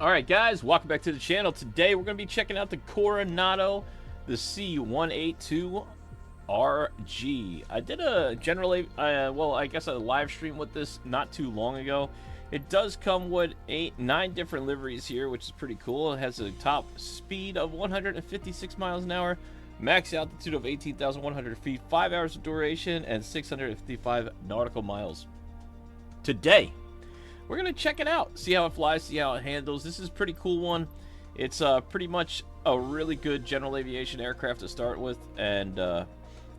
Alright guys, welcome back to the channel. Today we're going to be checking out the Carenado, the C182RG. I did a I guess a live stream with this not too long ago. It does come with 9 different liveries here, which is pretty cool. It has a top speed of 156 miles an hour, max altitude of 18,100 feet, 5 hours of duration, and 655 nautical miles. Today, we're going to check it out, see how it flies, see how it handles. This is a pretty cool one. It's pretty much a really good general aviation aircraft to start with, and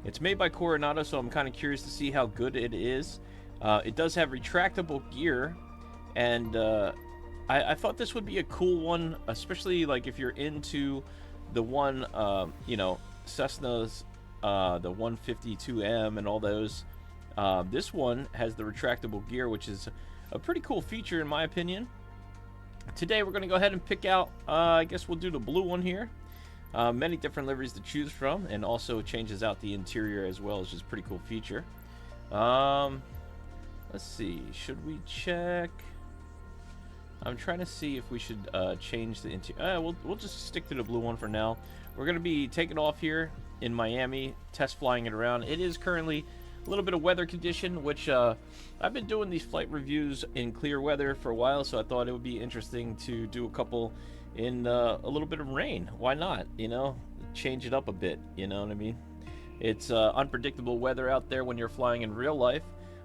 it's made by Carenado, so I'm kind of curious to see how good it is. It does have retractable gear, and I thought this would be a cool one, especially like if you're into the one, Cessna's, the 152M and all those. This one has the retractable gear, which is a pretty cool feature in my opinion. Today we're going to go ahead and pick out, I guess we'll do the blue one here. Many different liveries to choose from, and also changes out the interior as well, which is a pretty cool feature. Let's see, should we check? I'm trying to see if we should change the interior. We'll just stick to the blue one for now. We're going to be taking off here in Miami, test flying it around. It is currently a little bit of weather condition, which I've been doing these flight reviews in clear weather for a while, so I thought it would be interesting to do a couple in a little bit of rain. Why not? You know, change it up a bit. You know what I mean? It's unpredictable weather out there when you're flying in real life,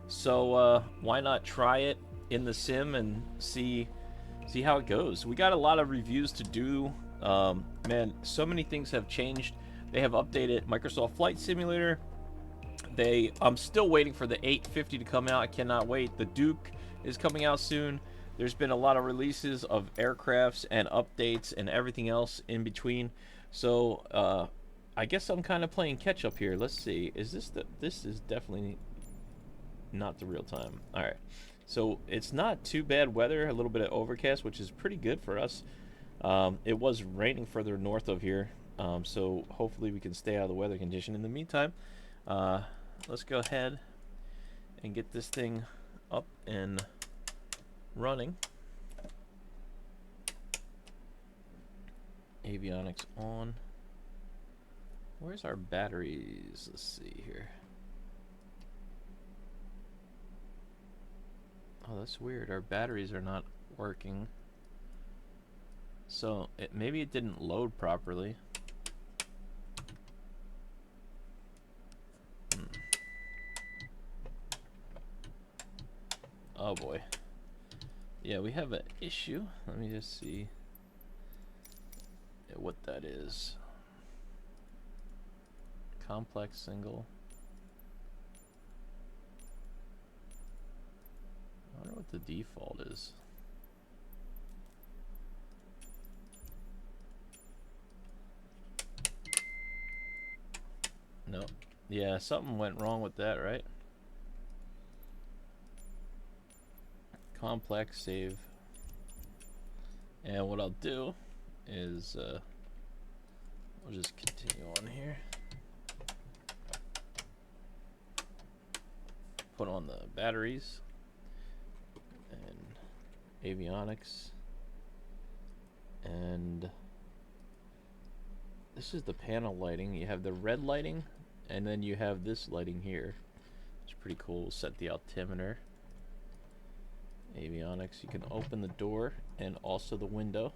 so why not try it in the sim and see how it goes. We got a lot of reviews to do. Man, so many things have changed. They have updated Microsoft Flight Simulator. I'm still waiting for the 850 to come out. I cannot wait. The Duke is coming out soon. There's been a lot of releases of aircrafts and updates and everything else in between. So I guess I'm kind of playing catch up here. Let's see. Is this is definitely not the real time. All right. So it's not too bad weather. A little bit of overcast, which is pretty good for us. It was raining further north of here. So hopefully we can stay out of the weather condition. In the meantime, let's go ahead and get this thing up and running. Avionics on. Where's our batteries? Let's see here. Oh, that's weird. Our batteries are not working. So maybe it didn't load properly. Oh boy. Yeah, we have an issue. Let me just see what that is. Complex single. I wonder what the default is. Nope. Yeah, something went wrong with that, right? Complex save. And what I'll do is we'll just continue on here. Put on the batteries and avionics, and this is the panel lighting. You have the red lighting, and then you have this lighting here. It's pretty cool. We'll set the altimeter. Avionics, you can open the door and also the window.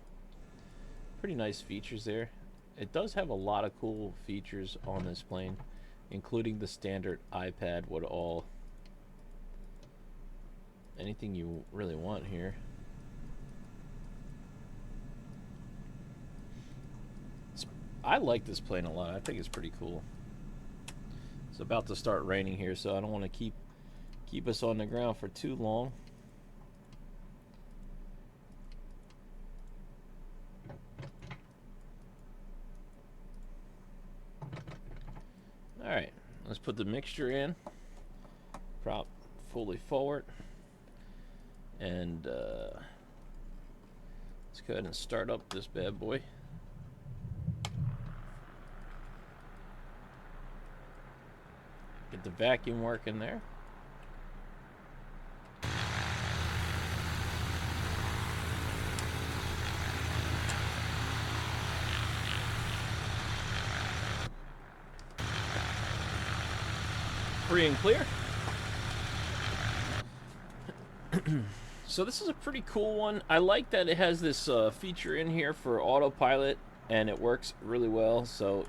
Pretty nice features there. It does have a lot of cool features on this plane, including the standard iPad with all anything you really want here. I like this plane a lot. I think it's pretty cool. It's about to start raining here, so I don't want to keep us on the ground for too long. Alright, let's put the mixture in. Prop fully forward. And let's go ahead and start up this bad boy. Get the vacuum working there. Free and clear. So this is a pretty cool one. I like that it has this feature in here for autopilot, and it works really well. So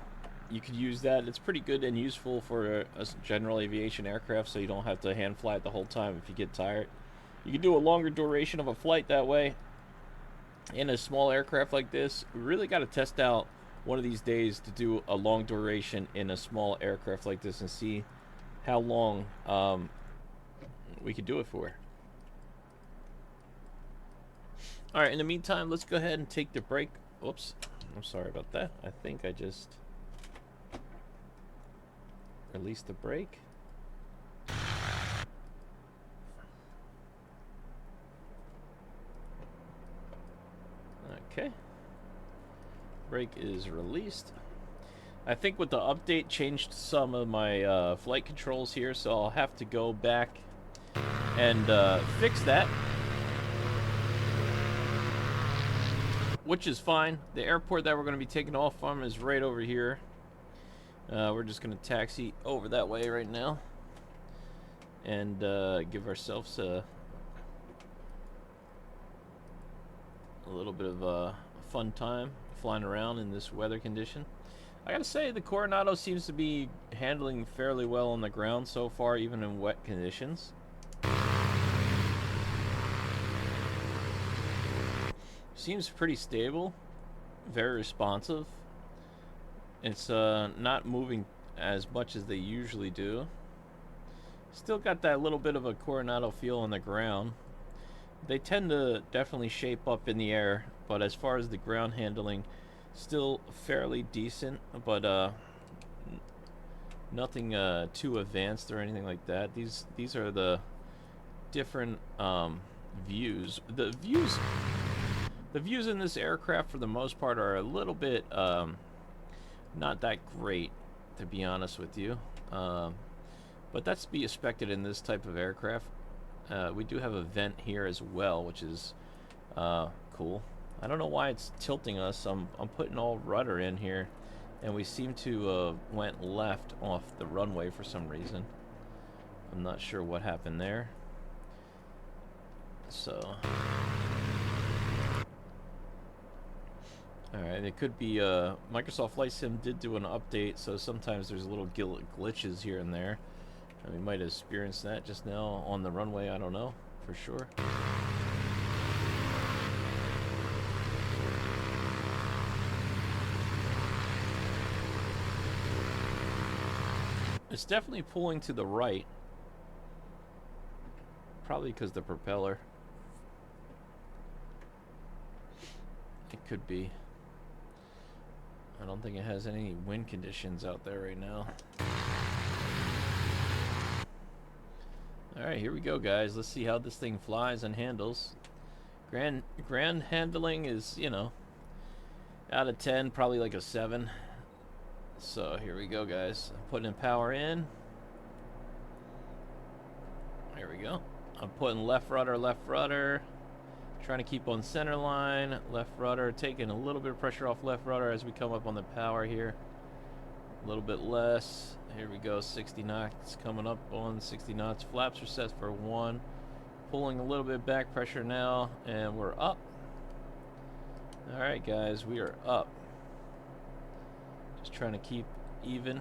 you could use that. It's pretty good and useful for a general aviation aircraft, so you don't have to hand fly it the whole time if you get tired. You can do a longer duration of a flight that way. In a small aircraft like this, we really got to test out one of these days to do a long duration in a small aircraft like this and see how long we could do it for. Alright, in the meantime, let's go ahead and take the break. Oops, I'm sorry about that. I think I just released the brake. Okay. Brake is released. I think with the update changed some of my flight controls here, so I'll have to go back and fix that. Which is fine. The airport that we're going to be taking off from is right over here. We're just going to taxi over that way right now. And give ourselves a little bit of a fun time flying around in this weather condition. I gotta say, the Carenado seems to be handling fairly well on the ground so far, even in wet conditions. Seems pretty stable, very responsive. It's not moving as much as they usually do. Still got that little bit of a Carenado feel on the ground. They tend to definitely shape up in the air, but as far as the ground handling, still fairly decent, but nothing too advanced or anything like that. These are the different views. The views in this aircraft, for the most part, are a little bit not that great, to be honest with you. But that's to be expected in this type of aircraft. We do have a vent here as well, which is cool. I don't know why it's tilting us. I'm putting all rudder in here, and we seem to went left off the runway for some reason. I'm not sure what happened there. So, alright, it could be Microsoft Flight Sim did do an update, so sometimes there's little glitches here and there. And we might have experienced that just now on the runway. I don't know for sure. It's definitely pulling to the right. Probably because the propeller. It could be. I don't think it has any wind conditions out there right now. Alright, here we go, guys. Let's see how this thing flies and handles. Ground handling is, you know, out of 10, probably like a 7. So here we go, guys. I'm putting in power in. There we go. I'm putting left rudder. Trying to keep on center line. Left rudder, taking a little bit of pressure off left rudder as we come up on the power here. A little bit less. Here we go, 60 knots coming up on 60 knots. Flaps are set for 1. Pulling a little bit back pressure now, and we're up. Alright, guys, we are up. Just trying to keep even.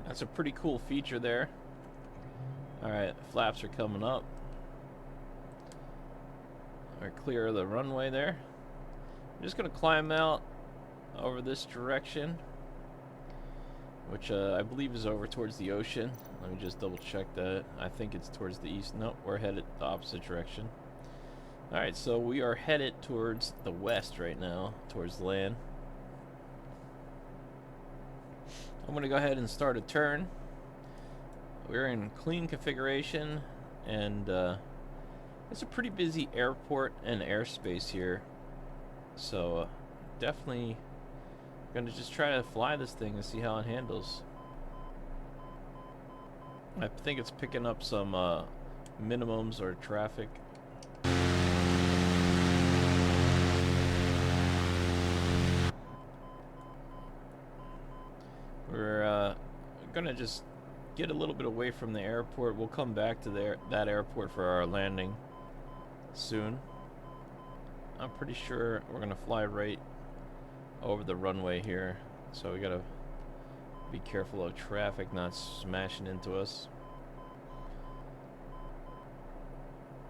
That's a pretty cool feature there. Alright, flaps are coming up. We're clear of the runway there. I'm just going to climb out over this direction, which I believe is over towards the ocean. Let me just double check that. I think it's towards the east. Nope, we're headed the opposite direction. Alright, so we are headed towards the west right now, towards land. I'm going to go ahead and start a turn. We're in clean configuration, and it's a pretty busy airport and airspace here. So definitely going to just try to fly this thing and see how it handles. I think it's picking up some minimums or traffic. We're gonna just get a little bit away from the airport. We'll come back to that airport for our landing soon. I'm pretty sure we're gonna fly right over the runway here, so we gotta be careful of traffic not smashing into us.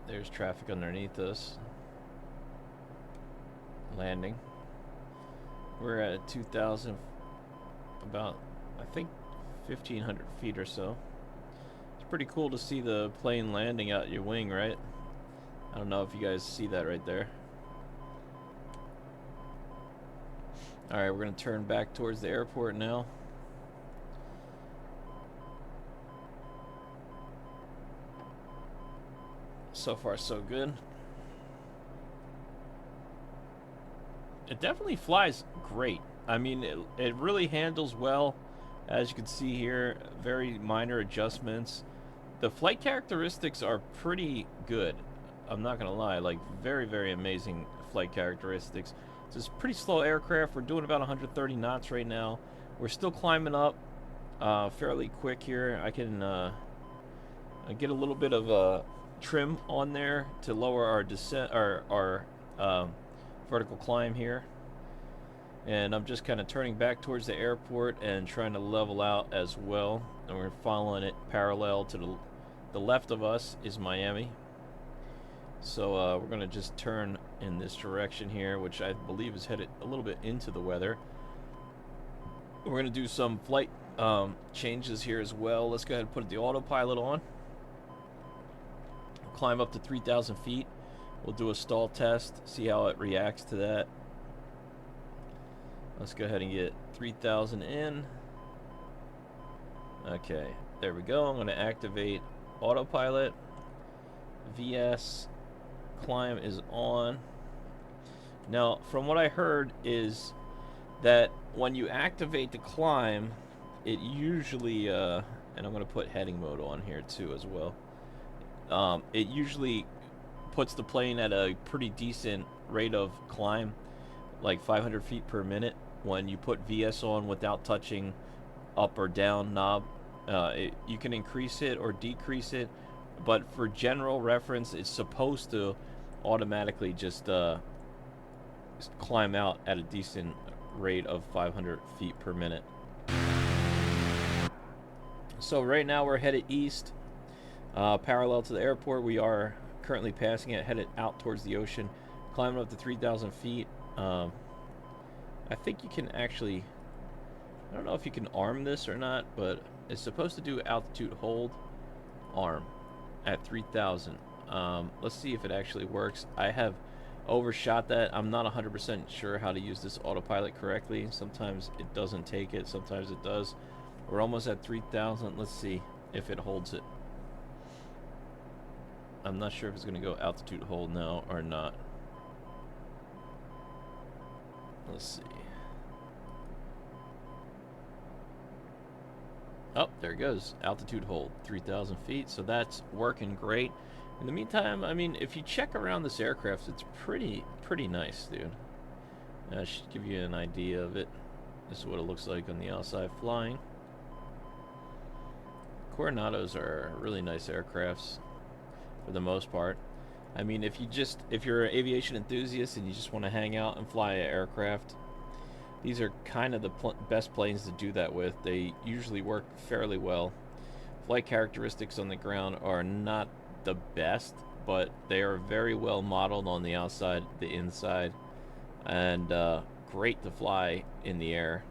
There's traffic underneath us. Landing. We're at 2,000, about, I think, 1,500 feet or so. It's pretty cool to see the plane landing out your wing, right? I don't know if you guys see that right there. Alright, we're going to turn back towards the airport now. So far, so good. It definitely flies great. I mean, it really handles well. As you can see here, very minor adjustments. The flight characteristics are pretty good. I'm not gonna lie, like very, very amazing flight characteristics. It's a pretty slow aircraft. We're doing about 130 knots right now. We're still climbing up fairly quick here. I can get a little bit of trim on there to lower our descent, our vertical climb here. And I'm just kind of turning back towards the airport and trying to level out as well. And we're following it parallel to the left of us is Miami. So we're going to just turn in this direction here, which I believe is headed a little bit into the weather. We're going to do some flight changes here as well. Let's go ahead and put the autopilot on. Climb up to 3,000 feet. We'll do a stall test, see how it reacts to that. Let's go ahead and get 3,000 in. Okay, there we go. I'm going to activate autopilot. VS climb is on. Now, from what I heard is that when you activate the climb, it usually, and I'm going to put heading mode on here too as well. It usually puts the plane at a pretty decent rate of climb, like 500 feet per minute. When you put VS on without touching up or down knob, you can increase it or decrease it, but for general reference, it's supposed to automatically just climb out at a decent rate of 500 feet per minute. So right now we're headed east, parallel to the airport. We are currently passing it, headed out towards the ocean, climbing up to 3,000 feet. I think you can actually, I don't know if you can arm this or not, but it's supposed to do altitude hold arm at 3,000. Let's see if it actually works. I have overshot that. I'm not 100% sure how to use this autopilot correctly. Sometimes it doesn't take it, sometimes it does. We're almost at 3,000. Let's see if it holds it. I'm not sure if it's going to go altitude hold now or not. Let's see. Oh, there it goes. Altitude hold, 3,000 feet. So that's working great. In the meantime, I mean, if you check around this aircraft, it's pretty nice, dude. That should give you an idea of it. This is what it looks like on the outside flying. Carenados are really nice aircrafts for the most part. I mean, if you're an aviation enthusiast and you just want to hang out and fly an aircraft, these are kind of the best planes to do that with. They usually work fairly well. Flight characteristics on the ground are not the best, but they are very well modeled on the outside, the inside, and great to fly in the air.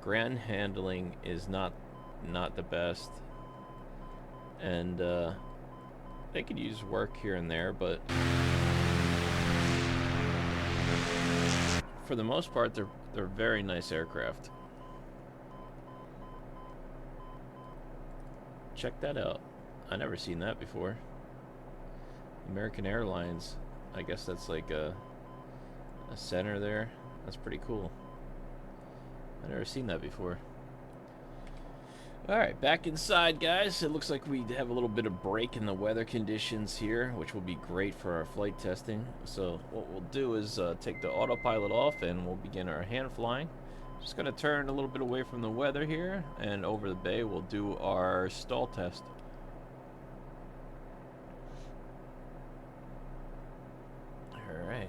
Ground handling is not the best, and they could use work here and there, but for the most part, they're very nice aircraft. Check that out. I never seen that before. American Airlines. I guess that's like a center there. That's pretty cool. I never seen that before. Alright, back inside, guys. It looks like we have a little bit of break in the weather conditions here, which will be great for our flight testing. So what we'll do is take the autopilot off and we'll begin our hand flying. Just going to turn a little bit away from the weather here, and over the bay we'll do our stall test. Alright.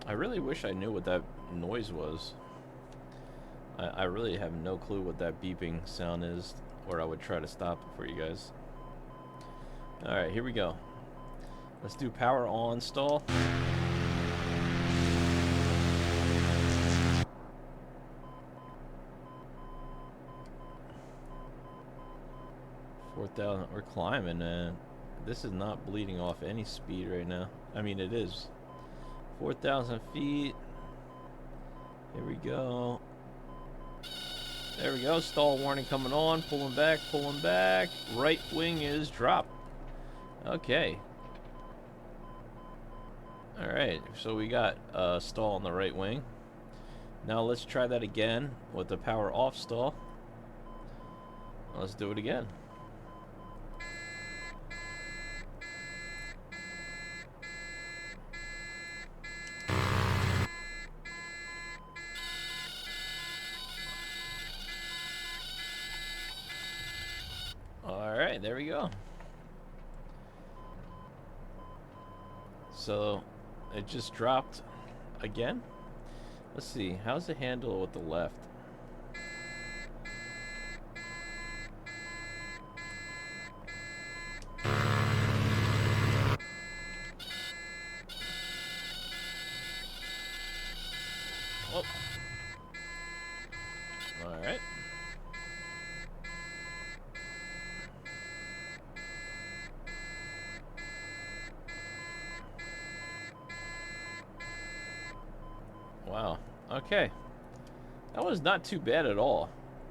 I really wish I knew what that noise was. I really have no clue what that beeping sound is, or I would try to stop it for you guys. Alright, here we go. Let's do power on stall. We're climbing, and this is not bleeding off any speed right now. I mean, it is. 4,000 feet. Here we go. There we go. Stall warning coming on. Pulling back, pulling back. Right wing is dropped. Okay. Alright, so we got stall on the right wing. Now let's try that again with the power off stall. Let's do it again. Alright, there we go. So it just dropped again. Let's see, how's the handle with the left? Oh. Alright. Wow. Okay. That was not too bad at all.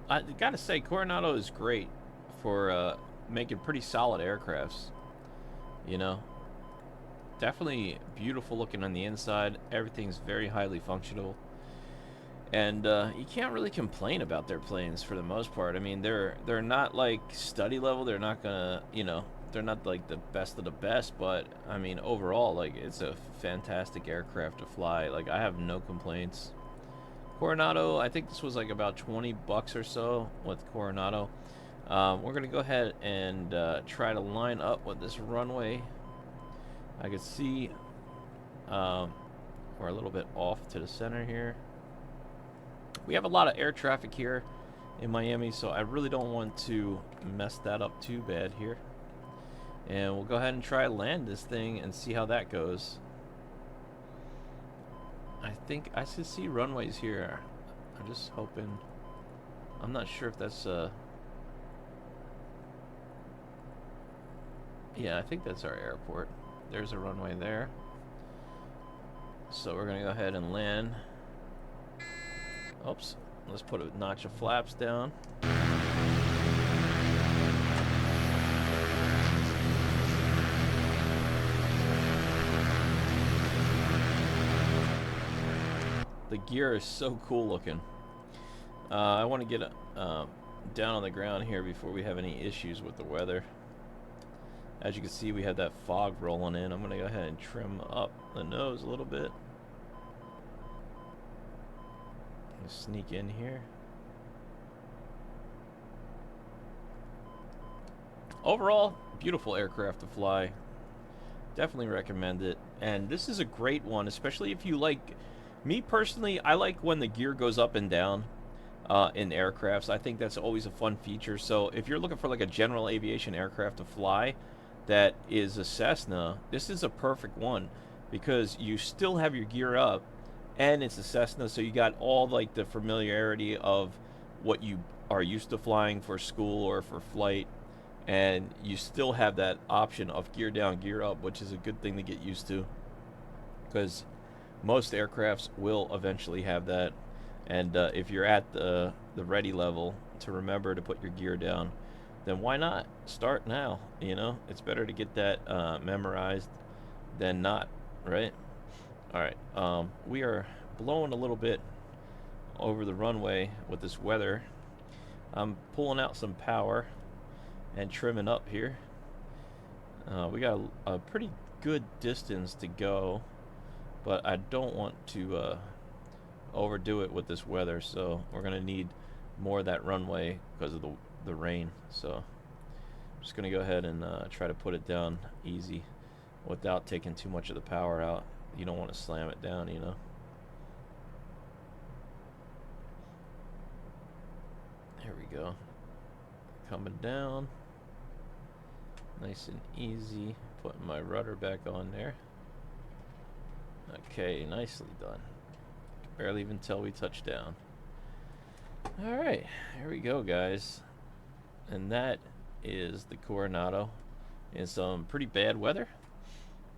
I gotta say, Carenado is great for making pretty solid aircrafts. You know? Definitely beautiful looking on the inside. Everything's very highly functional. And you can't really complain about their planes for the most part. I mean, they're not like study level. They're not gonna, you know, they're not like the best of the best. But I mean, overall, like, it's a fantastic aircraft to fly. Like, I have no complaints. Carenado, I think this was like about 20 bucks or so with Carenado. We're gonna go ahead and try to line up with this runway. I can see we're a little bit off to the center here. We have a lot of air traffic here in Miami, so I really don't want to mess that up too bad here. And we'll go ahead and try to land this thing and see how that goes. I think I should see runways here. I'm just hoping. I'm not sure if that's yeah, I think that's our airport. There's a runway there. So we're gonna go ahead and land. Oops, let's put a notch of flaps down. The gear is so cool looking. I want to get down on the ground here before we have any issues with the weather. As you can see, we have that fog rolling in. I'm going to go ahead and trim up the nose a little bit. Sneak in here. Overall, beautiful aircraft to fly. Definitely recommend it. And this is a great one, especially if you like. Me personally, I like when the gear goes up and down in aircrafts. I think that's always a fun feature. So if you're looking for like a general aviation aircraft to fly that is a Cessna, this is a perfect one because you still have your gear up. And it's a Cessna, so you got all like the familiarity of what you are used to flying for school or for flight, and you still have that option of gear down, gear up, which is a good thing to get used to, because most aircrafts will eventually have that. And if you're at the ready level, to remember to put your gear down then why not start now? You know, it's better to get that memorized than not, right? All right, we are blowing a little bit over the runway with this weather. I'm pulling out some power and trimming up here. We got a pretty good distance to go, but I don't want to overdo it with this weather, so we're gonna need more of that runway because of the rain. So I'm just gonna go ahead and try to put it down easy without taking too much of the power out. You don't want to slam it down, you know. There we go. Coming down nice and easy. Putting my rudder back on there. Okay, nicely done. Barely even tell we touched down. Alright, here we go, guys. And that is the Carenado in some pretty bad weather.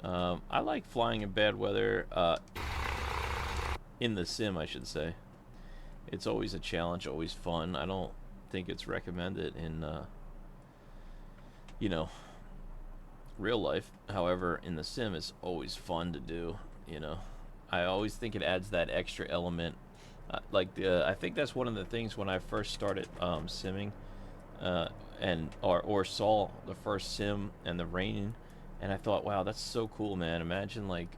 I like flying in bad weather, in the sim, I should say. It's always a challenge, always fun. I don't think it's recommended in, you know, real life. However, in the sim, it's always fun to do, you know. I always think it adds that extra element. I think that's one of the things when I first started simming, or saw the first sim and the rain, and I thought, wow, that's so cool, man. Imagine like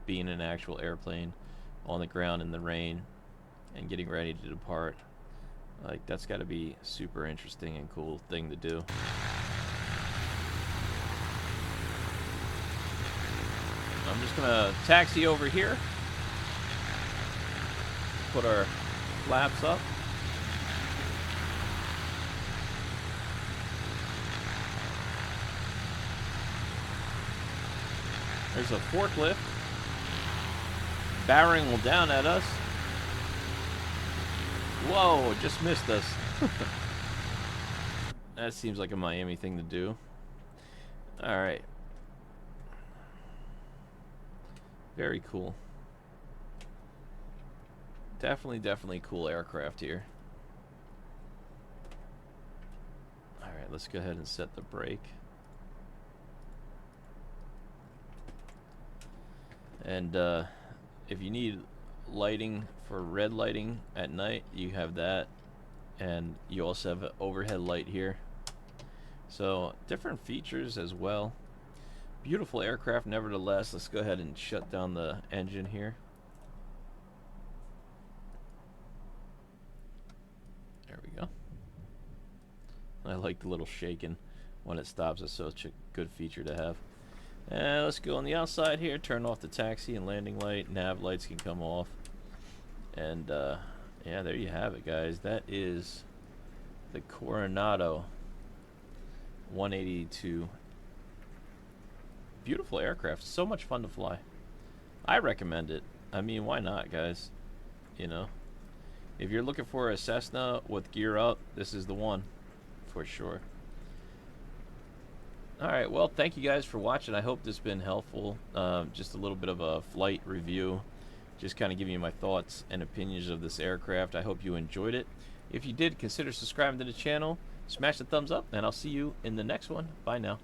being in an actual airplane on the ground in the rain and getting ready to depart. Like, that's got to be super interesting and cool thing to do. I'm just gonna taxi over here, put our flaps up. There's a forklift barreling down at us. Whoa, it just missed us. That seems like a Miami thing to do. Alright. Very cool. Definitely cool aircraft here. Alright, let's go ahead and set the brake. And if you need lighting for red lighting at night, you have that. And you also have an overhead light here. So different features as well. Beautiful aircraft nevertheless. Let's go ahead and shut down the engine here. There we go. I like the little shaking when it stops. It's such a good feature to have. And let's go on the outside here, turn off the taxi and landing light. Nav lights can come off. And yeah, there you have it, guys. That is the Carenado 182. Beautiful aircraft. So much fun to fly. I recommend it. I mean, why not, guys? You know, if you're looking for a Cessna with gear up, this is the one for sure. Alright, well, thank you guys for watching. I hope this has been helpful. Just a little bit of a flight review. Just kind of giving you my thoughts and opinions of this aircraft. I hope you enjoyed it. If you did, consider subscribing to the channel. Smash the thumbs up, and I'll see you in the next one. Bye now.